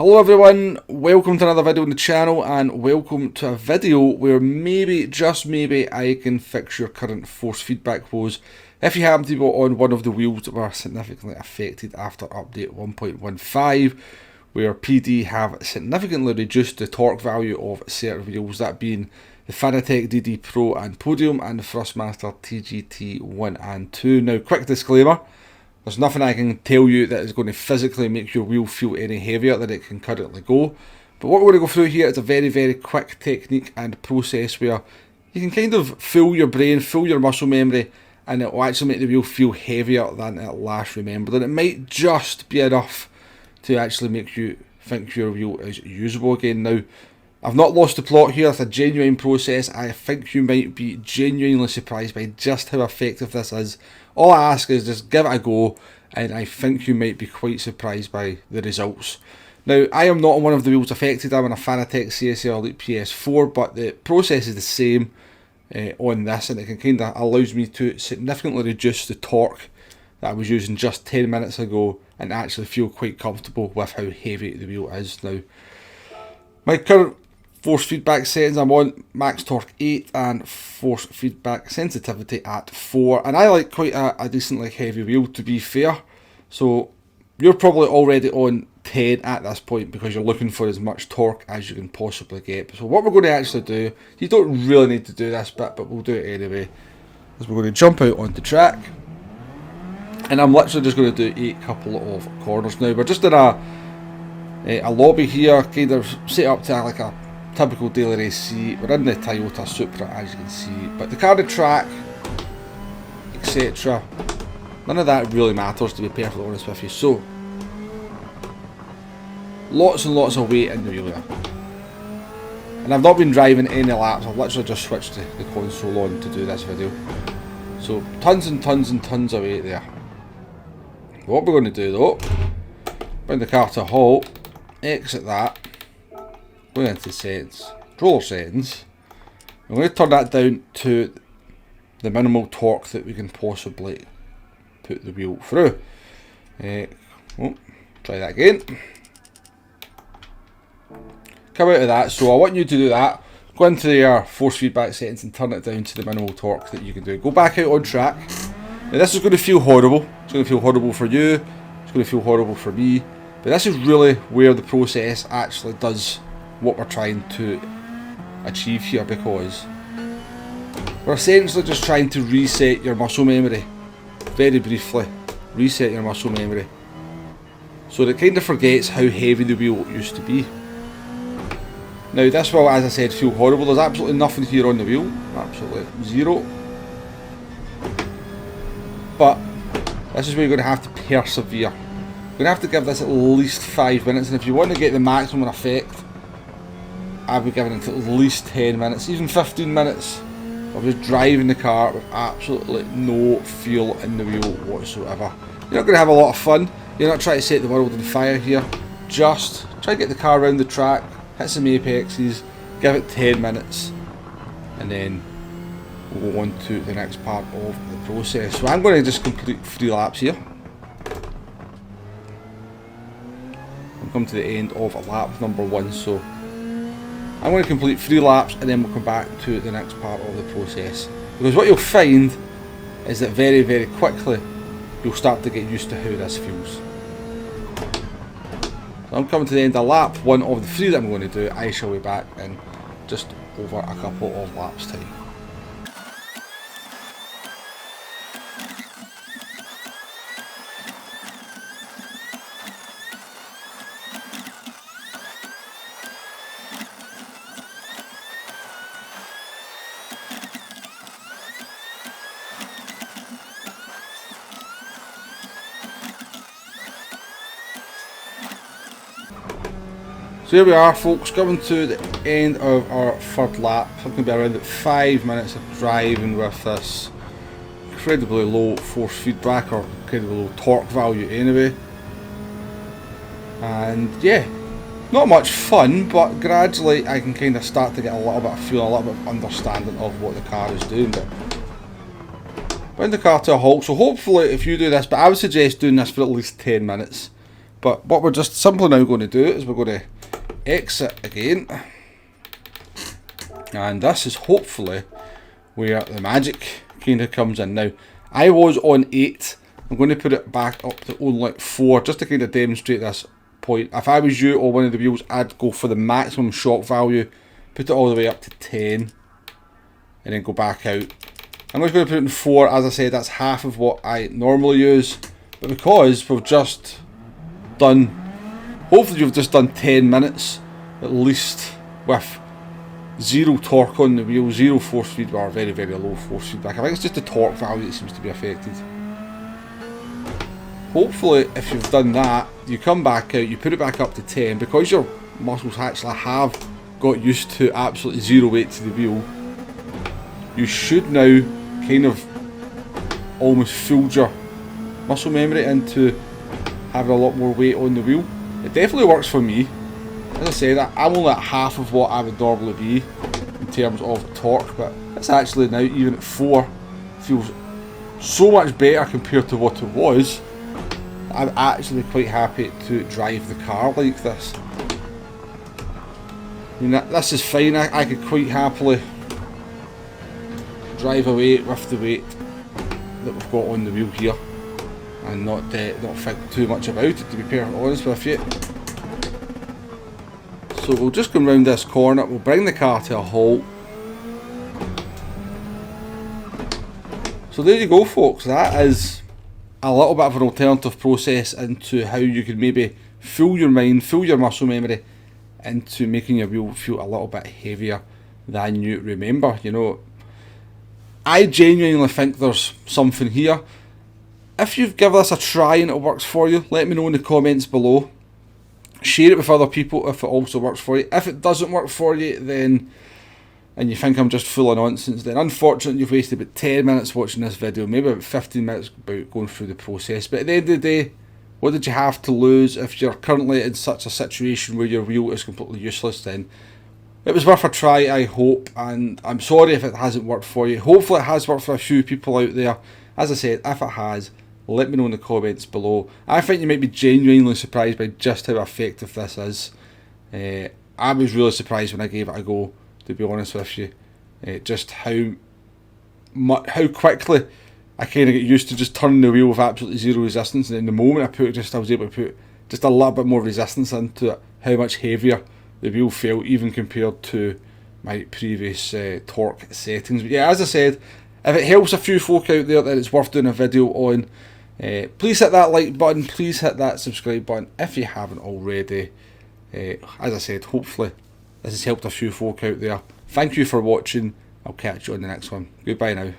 Hello everyone, welcome to another video on the channel and welcome to a video where maybe, just maybe, I can fix your current force feedback woes if you happen to be on one of the wheels that were significantly affected after update 1.15, where PD have significantly reduced the torque value of certain wheels, that being the Fanatec DD Pro and Podium and the Thrustmaster TGT 1 and 2. Now, quick disclaimer. There's nothing I can tell you that is going to physically make your wheel feel any heavier than it can currently go. But what we're going to go through here is a very quick technique and process where you can kind of fool your brain, fool your muscle memory, and it will actually make the wheel feel heavier than it last remembered. And it might just be enough to actually make you think your wheel is usable again. Now, I've not lost the plot here, it's a genuine process. I think you might be genuinely surprised by just how effective this is. All I ask is just give it a go, and I think you might be quite surprised by the results. Now, I am not on one of the wheels affected, I'm on a Fanatec CSL Elite PS4, but the process is the same on this, and it can kind of allows me to significantly reduce the torque that I was using just 10 minutes ago and actually feel quite comfortable with how heavy the wheel is now. My current force feedback settings, I'm on max torque 8 and force feedback sensitivity at 4, and I like quite a decently heavy wheel, to be fair. So you're probably already on 10 at this point because you're looking for as much torque as you can possibly get. So what we're going to actually do, you don't really need to do this bit, but we'll do it anyway, is we're going to jump out onto track, and I'm literally just going to do a couple of corners. Now, we're just in a lobby here, kind of set up to like a typical daily race seat. We're in the Toyota Supra, as you can see, but the car, the track, etc., none of that really matters, to be perfectly honest with you. So lots and lots of weight in the wheel there, and I've not been driving any laps. I've literally just switched the console on to do this video. So tons and tons of weight there. What we're going to do though, bring the car to a halt, exit that, go into settings, controller settings. I'm going to turn that down to the minimal torque that we can possibly put the wheel through. Try that again. Come out of that. So I want you to do that. Go into your force feedback settings and turn it down to the minimal torque that you can do. Go back out on track. Now this is going to feel horrible. It's going to feel horrible for you. It's going to feel horrible for me. But this is really where the process actually does what we're trying to achieve here, because we're essentially just trying to reset your muscle memory. Very briefly, reset your muscle memory so that it kind of forgets how heavy the wheel used to be. Now this will, as I said, feel horrible. There's absolutely nothing here on the wheel, absolutely zero. But this is where you're going to have to persevere. You're going to have to give this at least 5 minutes, and if you want to get the maximum effect, I'll be giving it at least 10 minutes, even 15 minutes of just driving the car with absolutely no feel in the wheel whatsoever. You're not going to have a lot of fun. You're not trying to set the world on fire here. Just try to get the car around the track, hit some apexes, give it 10 minutes, and then we'll go on to the next part of the process. So I'm going to just complete 3 laps here. I've come to the end of lap number 1, so I'm going to complete 3 laps and then we'll come back to the next part of the process. Because what you'll find is that very quickly you'll start to get used to how this feels. So I'm coming to the end of lap 1 of the 3 that I'm going to do. I shall be back in just over a couple of laps time. So here we are, folks, coming to the end of our 3rd lap. It's going to be around 5 minutes of driving with this incredibly low force feedback, or incredibly low torque value anyway. And yeah, not much fun, but gradually I can kind of start to get a little bit of feel, a little bit of understanding of what the car is doing. But bring the car to a halt. So hopefully if you do this, but I would suggest doing this for at least 10 minutes. But what we're just simply now going to do is we're going to exit again. And this is hopefully where the magic kind of comes in. Now, I was on 8. I'm going to put it back up to only 4 just to kind of demonstrate this point. If I was you or one of the wheels, I'd go for the maximum shock value, put it all the way up to 10, and then go back out. I'm just going to put it in 4. As I said, that's half of what I normally use. But because we've just done, hopefully you've just done 10 minutes at least with zero torque on the wheel, zero force feedback, or very, very low force feedback. I think it's just the torque value that seems to be affected. Hopefully, if you've done that, you come back out, you put it back up to 10, because your muscles actually have got used to absolutely zero weight to the wheel. You should now kind of almost fooled your muscle memory into having a lot more weight on the wheel. It definitely works for me. As I said, I'm only at half of what I would normally be in terms of torque, but it's actually now, even at 4, feels so much better compared to what it was. I'm actually quite happy to drive the car like this. I mean, this is fine. I could quite happily drive away with the weight that we've got on the wheel here and not think too much about it, to be perfectly honest with you. So we'll just come round this corner, we'll bring the car to a halt. So there you go, folks. That is a little bit of an alternative process into how you can maybe fool your mind, fool your muscle memory into making your wheel feel a little bit heavier than you remember. You know, I genuinely think there's something here. If you've given this a try and it works for you, let me know in the comments below. Share it with other people if it also works for you. If it doesn't work for you, then, and you think I'm just full of nonsense, then unfortunately you've wasted about 10 minutes watching this video, maybe about 15 minutes about going through the process. But at the end of the day, what did you have to lose? If you're currently in such a situation where your wheel is completely useless, then it was worth a try, I hope, and I'm sorry if it hasn't worked for you. Hopefully it has worked for a few people out there. As I said, if it has, let me know in the comments below. I think you might be genuinely surprised by just how effective this is. I was really surprised when I gave it a go, to be honest with you. Just how quickly I kind of get used to just turning the wheel with absolutely zero resistance, and in the moment I was able to put just a little bit more resistance into it, how much heavier the wheel felt even compared to my previous torque settings. But yeah, as I said, if it helps a few folk out there, then it's worth doing a video on. Please hit that like button, please hit that subscribe button if you haven't already. As I said, hopefully this has helped a few folk out there. Thank you for watching. I'll catch you on the next one. Goodbye now.